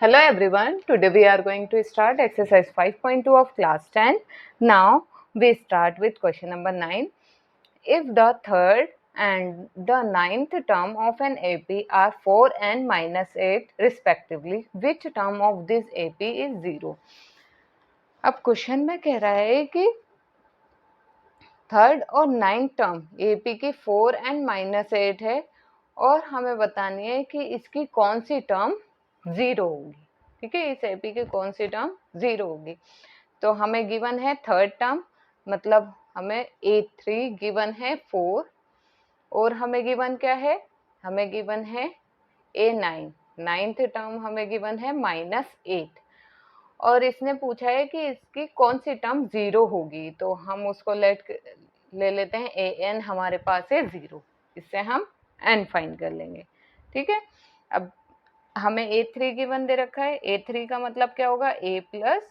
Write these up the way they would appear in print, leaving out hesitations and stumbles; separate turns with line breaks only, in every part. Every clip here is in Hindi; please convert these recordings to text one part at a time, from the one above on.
Hello everyone, today we are going to start exercise 5.2 of class 10. Now we start with question number 9. If the third and the ninth term of an AP are 4 and minus 8 respectively, which term of this AP is 0? अब क्वेश्चन में कह रहा है कि थर्ड और नाइन्थ टर्म AP की 4 एंड माइनस 8 है और हमें बतानी है कि इसकी कौन सी टर्म 0 होगी। ठीक है, इस एपी की कौन सी टर्म 0 होगी। तो हमें गिवन है थर्ड टर्म, मतलब हमें A3 गिवन है 4 और हमें गिवन क्या है, हमें गिवन है A9, नाइन्थ टर्म हमें गिवन है -8 और इसने पूछा है कि इसकी कौन सी टर्म 0 होगी। तो हम उसको ले लेते हैं AN हमारे पास है 0, इससे हम N फाइंड कर लेंगे। ठीक है, अब हमें A3 गिवन दे रखा है, A3 का मतलब क्या होगा, A plus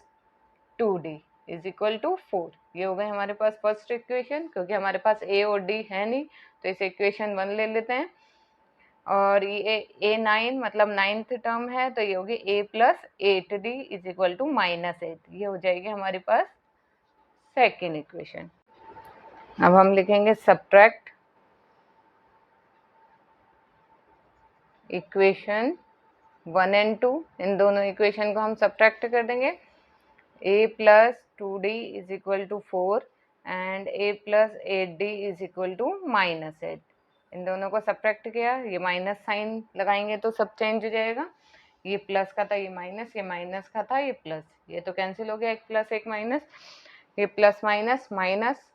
2D is equal to 4। ये हो गए हमारे पास फर्स्ट इक्वेशन, क्योंकि हमारे पास A और D है नहीं तो इस इक्वेशन 1 ले लेते हैं। और ये A9 मतलब नाइन्थ टर्म है तो ये होगी A plus 8D is equal to -8। ये हो जाएगी हमारे पास सेकेंड इक्वेशन। अब हम लिखेंगे सब्ट्रैक्ट इक्वेशन 1 एंड 2, इन दोनों इक्वेशन को हम सब्ट्रैक्ट कर देंगे। A plus 2D is equal to 4 and A plus 8D is equal to -8। इन दोनों को सब्ट्रैक्ट किया, ये माइनस साइन लगाएंगे तो सब चेंज हो जाएगा। ये प्लस का था, ये माइनस, ये माइनस का था, ये प्लस, ये तो कैंसिल हो गया, एक प्लस एक माइनस, ये प्लस माइनस माइनस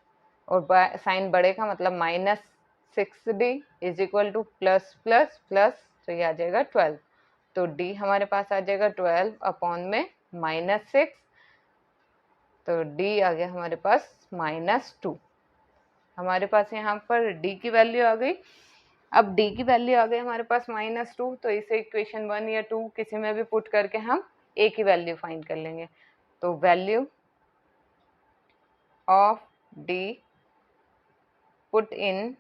और साइन बड़े का मतलब -6D is equal two plus plus plus, तो ये आ जाएगा 12। तो D हमारे पास आ जाएगा 12 अपॉन में -6, तो D आ गया हमारे पास -2। हमारे पास यहाँ पर D की वैल्यू आ गई। अब D की वैल्यू आ गई हमारे पास -2, तो इसे इक्वेशन 1 या 2 किसी में भी पुट करके हम A की वैल्यू फाइंड कर लेंगे। तो value of D put in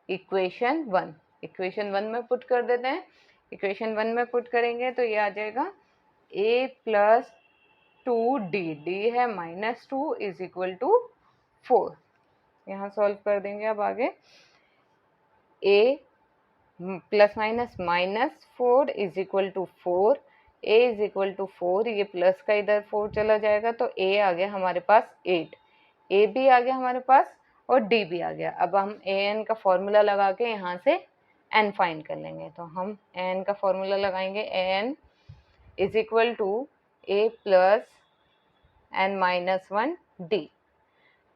equation 1, equation 1 में पुट कर देते हैं। इक्वेशन 1 में पुट करेंगे तो ये आ जाएगा A प्लस 2D, D है -2 इज इक्वल टू 4। यहाँ सॉल्व कर देंगे। अब आगे A plus minus -4 is equal to 4, A is equal to 4, ये प्लस का इधर 4 चला जाएगा तो A आ गया हमारे पास 8, A भी आ गया हमारे पास और D भी आ गया। अब हम AN का फॉर्मूला लगा के यहाँ से N फाइंड कर लेंगे। तो हम AN का फॉर्मूला लगाएंगे, AN is equal to A plus N-1D।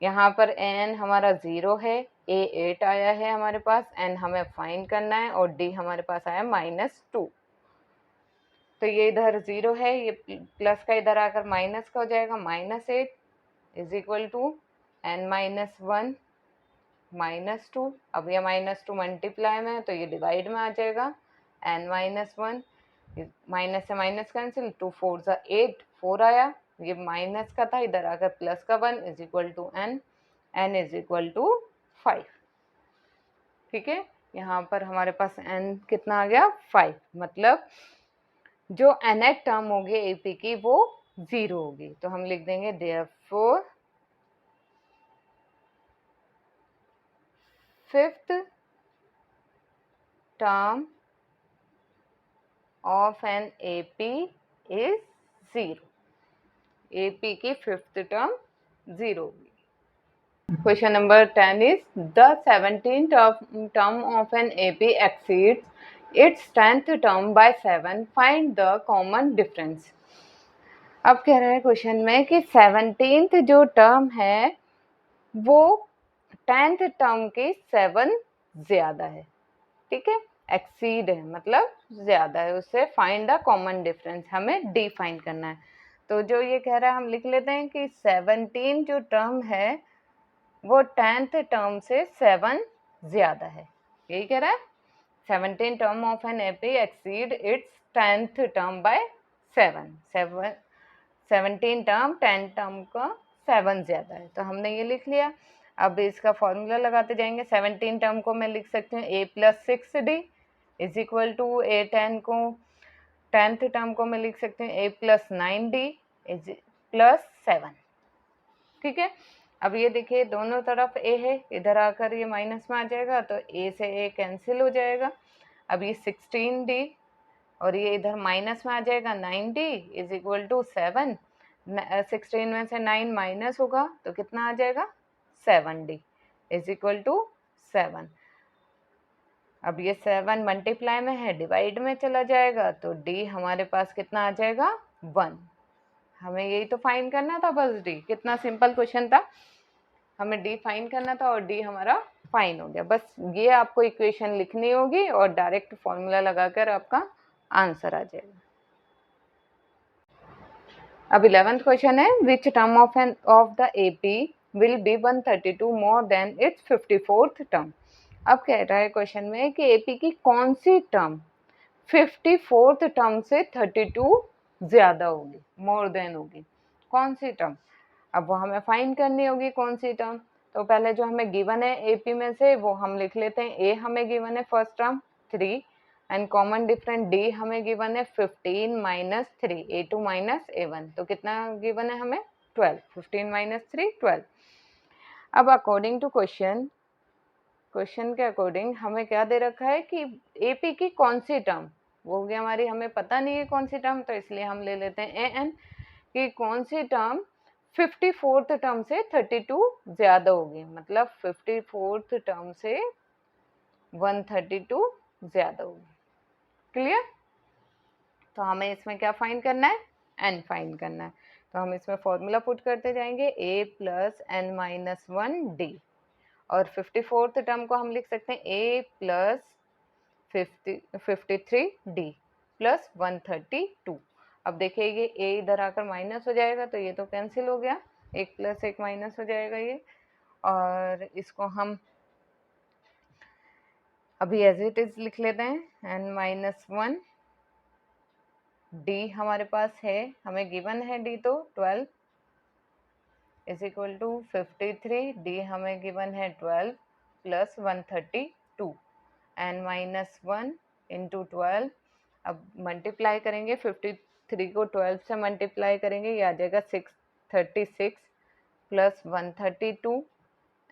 यहाँ पर N हमारा 0 है, A 8 आया है हमारे पास, N हमें फाइंड करना है और D हमारे पास आया -2। तो ये इधर 0 है, ये प्लस का इधर आकर माइनस का हो जाएगा, -8 इज इक्वल टू N-1 -2। अब ये -2 मल्टीप्लाई में है तो ये डिवाइड में आ जाएगा, N-1 माइनस से माइनस कैंसिल, 2 4 सा 8, 4 आया, ये माइनस का था इधर आकर प्लस का 1 is equal to N, N is equal to 5। ठीक है, यहाँ पर हमारे पास N कितना आ गया, 5। मतलब जो nth टर्म होगी AP की वो 0 होगी। तो हम लिख देंगे therefore fifth term of an AP is 0। AP की फिफ्थ टर्म 0 होगी। Question number 10 is the 17th term of an AP exceeds its 10th term by 7. Find the common difference. अब कह रहा है क्वेश्चन में कि 17th जो टर्म है वो 10th टर्म की 7 ज्यादा है। ठीक है, एक्सीड है मतलब ज्यादा है, उससे फाइंड द कॉमन डिफरेंस, हमें डी फाइंड करना है। तो जो ये कह रहा है हम लिख लेते हैं कि 17 जो टर्म है वो 10th टर्म से 7 ज्यादा है। यही कह रहा है, 17 term of an AP exceed its 10th term by 7। 17 term 10 term का 7 ज्यादा है, तो हमने ये लिख लिया। अब इसका फॉर्मूला लगाते जाएंगे। 17 टर्म को मैं लिख सकती हूँ A plus 6D is equal to A10 को 10th टर्म को मैं लिख सकती हूँ a plus 9d is plus 7। ठीक है, अब ये देखिए दोनों तरफ a है, इधर आकर ये माइनस में आ जाएगा तो a से a कैंसिल हो जाएगा। अब ये 16d और ये इधर माइनस में आ जाएगा 9d इज इक्वल टू 7। 16 में से 9 माइनस होगा तो कितना आ जाएगा 7d इज इक्वल टू 7। अब ये 7 मल्टीप्लाई में है, डिवाइड में चला जाएगा तो d हमारे पास कितना आ जाएगा 1। हमें यही तो फाइंड करना था बस d। कितना सिंपल क्वेश्चन था, हमें d फाइंड करना था और d हमारा फाइंड हो गया। बस ये आपको इक्वेशन लिखनी होगी और डायरेक्ट फॉर्मूला लगाकर आपका आंसर आ जाएगा। अब 11th क्वेश्चन है which term of the AP will be 132 more than it's 54th term. अब कह रहा है क्वेश्चन में कि एपी की कौन सी टर्म 54th टर्म से 32 ज्यादा होगी, मोर देन होगी, कौन सी टर्म। अब वो हमें फाइंड करनी होगी कौन सी टर्म। तो पहले जो हमें गिवन है एपी में से वो हम लिख लेते हैं। ए हमें गिवन है first term 3 and common different D हमें गिवन है 15 माइनस 3 a2 माइनस a1, तो कितना गिवन है हमें 12। 15 माइनस 3 12। अब अकॉर्डिंग टू क्वेश्चन के अकॉर्डिंग हमें क्या दे रखा है कि एपी की कौन सी टर्म, वो हो गया हमारी, हमें पता नहीं है कौन सी टर्म, तो इसलिए हम ले लेते हैं एन कि कौन सी टर्म 54th टर्म से 32 ज्यादा होगी, मतलब 54th टर्म से 132 ज्यादा होगी। क्लियर। तो हमें इसमें क्या फाइंड करना है, एन फाइंड करना है। तो हम इसमें फॉर्मूला पुट करते जाएंगे a plus N minus 1d और 54th टर्म को हम लिख सकते हैं a प्लस 53d प्लस 132। अब देखिए ये a इधर आकर माइनस हो जाएगा तो ये तो कैंसिल हो गया, एक प्लस एक माइनस हो जाएगा ये, और इसको हम अभी एज इट इज लिख लेते हैं। n माइनस 1 d हमारे पास है, हमें गिवन है d तो 12 इज इक्वल टू 53, d हमें गिवन है 12 प्लस 132 n माइनस 1 इंटू 12। अब मल्टीप्लाई करेंगे 53 को 12 से मल्टीप्लाई करेंगे, ये आ जाएगा 636 plus 132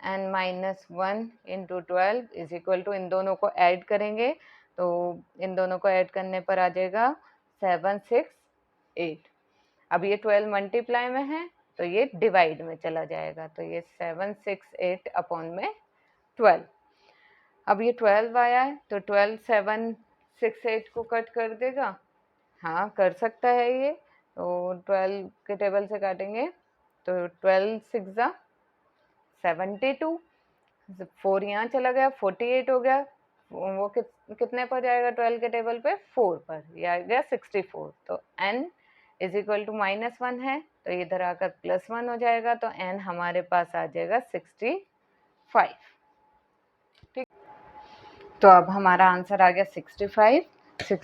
N minus 1 into 12 is equal to, इन दोनों को ऐड करेंगे तो इन दोनों को ऐड करने पर आ जाएगा 768। अब ये 12 मल्टीप्लाई में है तो ये डिवाइड में चला जाएगा, तो ये 768 अपॉन में 12। अब ये 12 आया है तो 12 768 को कट कर देगा, हाँ कर सकता है ये, तो 12 के टेबल से काटेंगे तो 12 6 जा 72, 4 यहाँ चला गया 48 हो गया, वो कितने पर जाएगा 12 के टेबल पे 4 पर, ये आ गया 64। तो n is equal to minus 1 है तो इधर आकर प्लस 1 हो जाएगा, तो n हमारे पास आ जाएगा 65। ठीक, तो अब हमारा आंसर आ गया 65।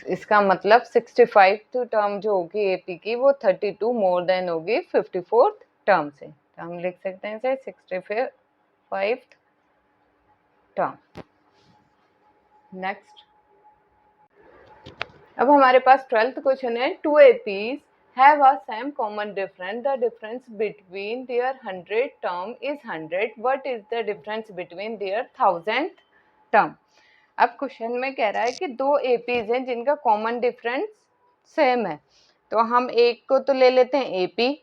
इसका मतलब 65 टर्म जो होगी एपी की वो 32 मोर देन होगी 54th टर्म से, तो हम लिख सकते हैं इसे 65th टर्म। नेक्स्ट, अब हमारे पास 12th क्वेश्चन है, two APs have a same common difference, the difference between their 100 term is 100, what is the difference between their 1000th term। अब क्वेश्चन में कह रहा है कि दो एपीज हैं जिनका कॉमन डिफरेंस सेम है, तो हम एक को तो ले लेते हैं एपी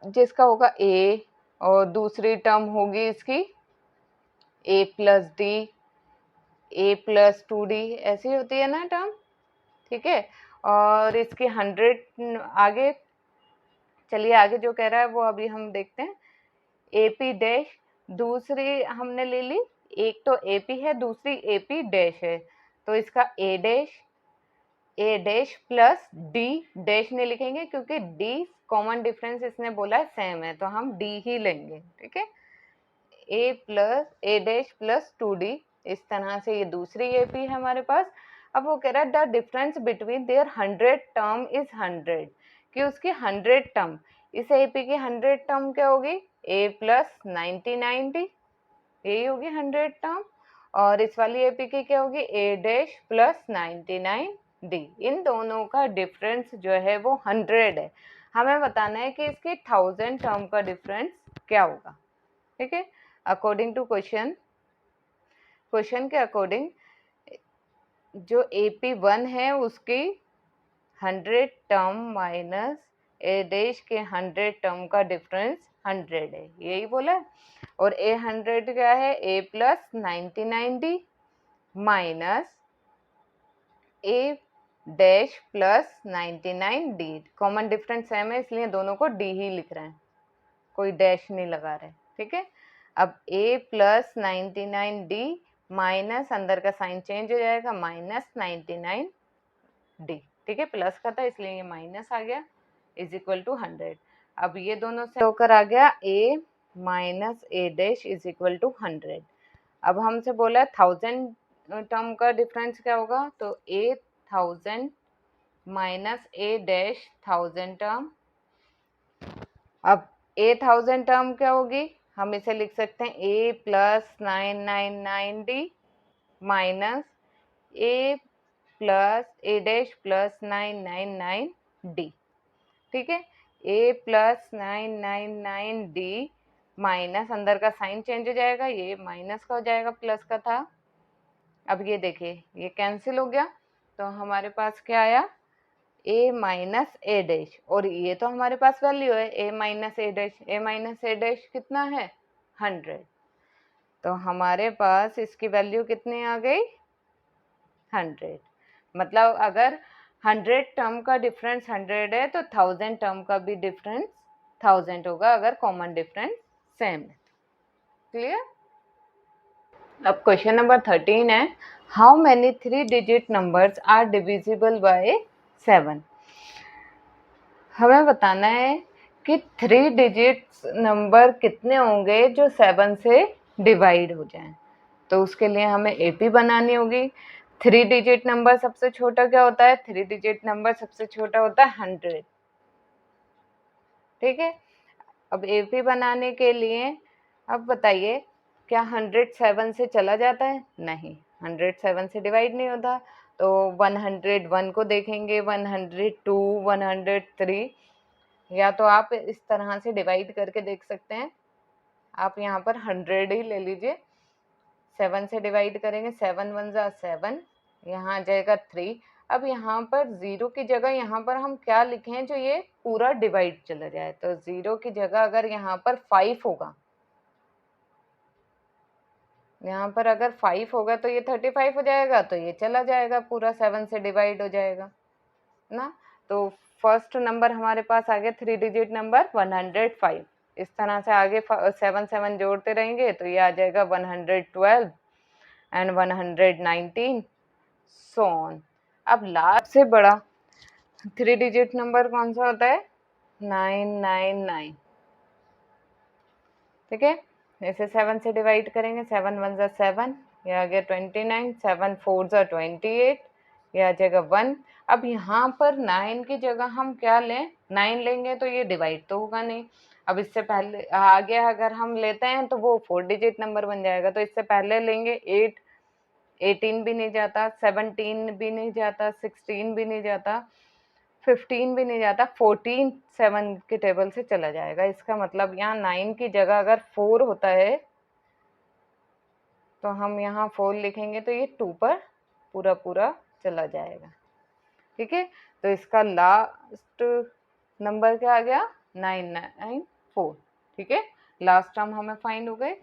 जिसका होगा ए और दूसरी टर्म होगी इसकी ए प्लस डी, ए प्लस 2d, ऐसी होती है ना टर्म, ठीक है। और इसकी 100 आगे, चलिए आगे जो कह रहा है वो अभी हम देखते हैं। एपी डैश, दूसरी हमने ले ली, एक तो एपी है दूसरी एपी डैश है, तो इसका ए डैश प्लस डी डैश नहीं लिखेंगे क्योंकि डी कॉमन डिफरेंस इसने बोला है सेम है, तो हम डी ही लेंगे, ठीक है। ए डैश प्लस 2d, इस तरह से ये दूसरी एपी है हमारे पास। अब वो कह रहा है the difference between their 100 term is 100, कि उसकी 100 टर्म, इस एपी की 100 टर्म क्या होगी ए प्लस 99d, यही होगी 100 टर्म, और इस वाली एपी की क्या होगी ए डैश प्लस 99 डी। इन दोनों का डिफरेंस जो है वो 100 है। हमें बताना है कि इसके 1000 टर्म का डिफरेंस क्या होगा। ठीक है, अकॉर्डिंग टू क्वेश्चन के अकॉर्डिंग जो AP1 है उसकी 100 टर्म माइनस ए डैश के 100 टर्म का डिफरेंस 100 है, यही बोला है। और A100 क्या है, A plus 99D minus a dash plus 99D। Common difference same है इसलिए दोनों को D ही लिख रहे हैं, कोई डैश नहीं लगा रहे। ठीक है, अब A प्लस 99D माइनस अंदर का साइन चेंज हो जाएगा माइनस 99D। ठीक है, प्लस का था इसलिए ये माइनस आ गया, इज इक्वल टू 100। अब ये दोनों से होकर आ गया A minus a dash is equal to 100। अब हमसे बोला 1000 टर्म का डिफरेंस क्या होगा, तो A 1000 minus a dash 1000 term. अब A 1000 टर्म क्या होगी, हम इसे लिख सकते हैं A plus 999D minus A plus A dash plus 999D। ठीक है, A प्लस 999D माइनस अंदर का साइन चेंज हो जाएगा, ये माइनस का हो जाएगा, प्लस का था। अब ये देखिए ये कैंसिल हो गया, तो हमारे पास क्या आया, A माइनस ए डैश, और ये तो हमारे पास वैल्यू है A minus a dash. A minus a dash कितना है, 100। तो हमारे पास इसकी वैल्यू कितनी आ गई, 100। मतलब अगर 100 टर्म का डिफरेंस 100 है तो 1000 टर्म का भी डिफरेंस 1000 होगा, अगर कॉमन डिफरेंस सेम है। क्लियर। अब क्वेश्चन नंबर 13 है, how many 3 digit numbers are divisible by 7। हमें बताना है कि 3 डिजिट नंबर कितने होंगे जो 7 से डिवाइड हो जाएं। तो उसके लिए हमें AP बनानी होगी। 3 डिजिट नंबर सबसे छोटा क्या होता है, 3 डिजिट नंबर सबसे छोटा होता है 100। ठीक है, अब AP बनाने के लिए अब बताइए क्या 100 7 से चला जाता है, नहीं, 100 7 से डिवाइड नहीं होता। तो 101 को देखेंगे, 102, 103, या तो आप इस तरह से डिवाइड करके देख सकते हैं। आप यहाँ पर 100 ही ले लीजिए, 7 से डिवाइड करेंगे, 7 1 जा 7, यहाँ आ जाएगा 3। अब यहाँ पर 0 की जगह यहाँ पर हम क्या लिखें जो ये पूरा डिवाइड चला जाए, तो 0 की जगह अगर यहाँ पर 5 होगा, यहाँ पर अगर 5 होगा तो ये 35 हो जाएगा, तो ये चला जाएगा, पूरा 7 से डिवाइड हो जाएगा ना। तो फर्स्ट नंबर हमारे पास आ गया 3 डिजिट नंबर 105। इस तरह से आगे 7 7 जोड़ते रहेंगे तो ये आ जाएगा 112 एंड 119 सो ऑन। अब लास्ट से बड़ा 3 डिजिट नंबर कौन सा होता है, 999। ठीक है, इसे 7 से डिवाइड करेंगे, 7 1 जा 7, ये आ गया 29, 7 4 जा 28, ये आ जाएगा 1। अब यहाँ पर 9 की जगह हम क्या लें, 9 लेंगे तो ये डिवाइड तो होगा नहीं। अब इससे पहले आगे अगर हम लेते हैं तो वो 4 डिजिट नंबर बन जाएगा, तो इससे पहले लेंगे 8, 18 भी नहीं जाता, 17 भी नहीं जाता, 16 भी नहीं जाता, 15 भी नहीं जाता, 14 7 के टेबल से चला जाएगा। इसका मतलब यहाँ 9 की जगह अगर 4 होता है तो हम यहाँ 4 लिखेंगे तो ये 2 पर पूरा पूरा चला जाएगा। ठीक है, तो इसका लास्ट नंबर क्या आ गया, 994। ठीक है, लास्ट टर्म हमें फाइंड हो गए।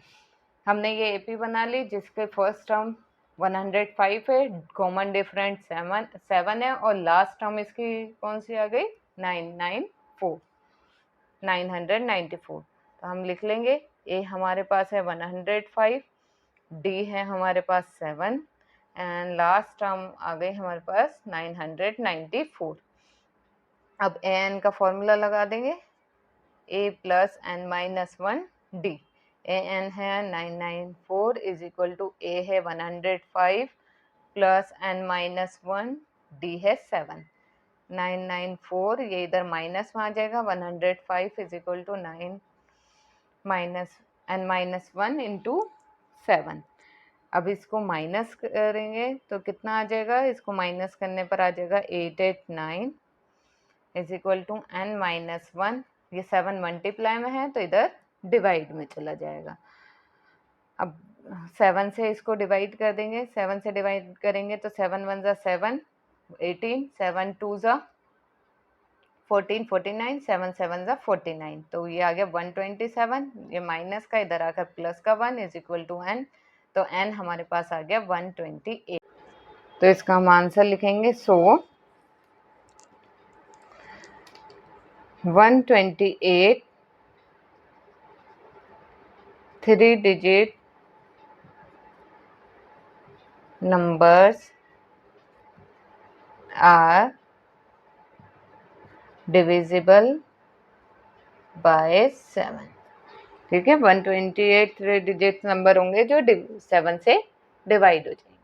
हमने ये AP बना ली जिसके फर्स्ट टर्म 105 है, कॉमन डिफरेंस 7 है, और लास्ट टर्म इसकी कौन सी आ गई, 994। तो हम लिख लेंगे A हमारे पास है 105, D है हमारे पास 7, एंड लास्ट टर्म आ गई हमारे पास 994। अब AN का फॉर्मूला लगा देंगे, A plus n minus 1 D। AN है 994 इज इक्वल टू A है 105 प्लस n माइनस 1 D है 7। 994 ये इधर माइनस में आ जाएगा, 105 is equal to 9 minus n minus 1 into 7। अब इसको माइनस करेंगे तो कितना आ जाएगा, इसको माइनस करने पर आ जाएगा 889 is equal to n minus 1। ये 7 मल्टीप्लाई में है तो इधर डिवाइड में चला जाएगा। अब 7 से इसको डिवाइड कर देंगे, 7 से डिवाइड करेंगे तो 7 1 ज़ा 7 18, 7 2 ज़ा 14 49, 7 7 ज़ा 49, तो ये आ गया 127। ये माइनस का इधर आकर प्लस का 1 इज इक्वल टू n, तो n हमारे पास आ गया 128। तो इसका हम आंसर लिखेंगे। सो 128 3 digit numbers are divisible by 7। ठीक है, 128 3 डिजिट नंबर होंगे जो 7 से डिवाइड हो जाएंगे।